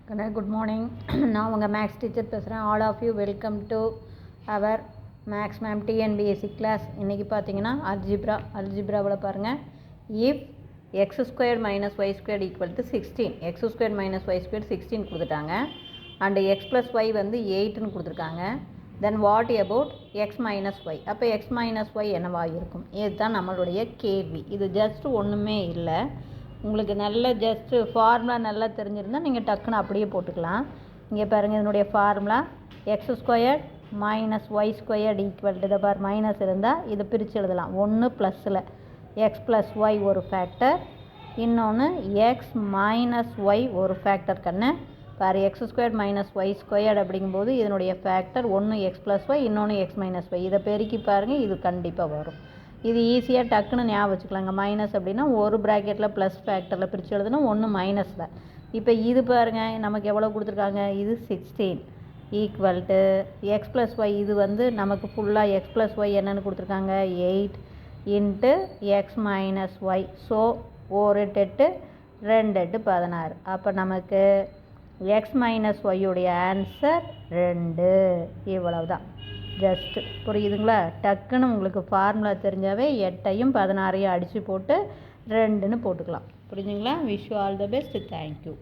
Good morning. நான் உங்கள் maths teacher பேசுகிறேன். All of you welcome to our maths ma'am TNPSC class. இன்றைக்கி பார்த்தீங்கன்னா அல்ஜிப்ராவில் பாருங்கள், if X square minus Y square equal to 16, X square minus Y square 16 கொடுத்துட்டாங்க. And X plus Y வந்து 8ன்னு கொடுத்துருக்காங்க. Then what about X minus Y? அப்போ X minus Y என்னவாக இருக்கும்? இதுதான் நம்மளுடைய கேள்வி. இது ஜஸ்ட் ஒன்றுமே இல்லை. உங்களுக்கு நல்ல ஜஸ்ட்டு ஃபார்முலா நல்லா தெரிஞ்சிருந்தால் நீங்கள் டக்குன்னு அப்படியே போட்டுக்கலாம். இங்கே பாருங்கள், இதனுடைய formula X square minus Y square equal to, இதை பார் மைனஸ் இருந்தால் இதை பிரித்து எழுதலாம். ஒன்று ப்ளஸில் எக்ஸ் ப்ளஸ் ஒய் ஒரு ஃபேக்டர், இன்னொன்று எக்ஸ் மைனஸ் ஒய் ஒரு ஃபேக்டர். கண்ணு பாரு, X square minus Y square அப்படிங்கும்போது இதனுடைய ஃபேக்டர் ஒன்று எக்ஸ் ப்ளஸ் ஒய், இன்னொன்று எக்ஸ் மைனஸ் ஒய். இதை பெருக்கி பாருங்கள், இது கண்டிப்பாக வரும். இது ஈஸியாக டக்குன்னு ஞாபகம் வச்சுக்கலாங்க. மைனஸ் அப்படின்னா ஒரு ப்ராக்கெட்டில் ப்ளஸ் ஃபேக்டரில் பிரித்து எழுதுனா ஒன்று மைனஸில். இப்போ இது பாருங்கள், நமக்கு எவ்வளோ கொடுத்துருக்காங்க? இது 16 equal to X plus Y. இது வந்து நமக்கு ஃபுல்லாக எக்ஸ் ப்ளஸ் ஒய் என்னென்னு கொடுத்துருக்காங்க? 8 into X minus Y. So 1 8 2 8 16. அப்போ நமக்கு எக்ஸ் மைனஸ் ஒய்யுடைய ஆன்சர் 2. இவ்வளவு தான். ஜஸ்ட்டு புரியுதுங்களா? டக்குன்னு உங்களுக்கு ஃபார்முலா தெரிஞ்சாவே 8ஐயும் 16ஐயும் அடித்து போட்டு 2ன்னு போட்டுக்கலாம். புரிஞ்சுங்களா? Wish you all the best. Thank you.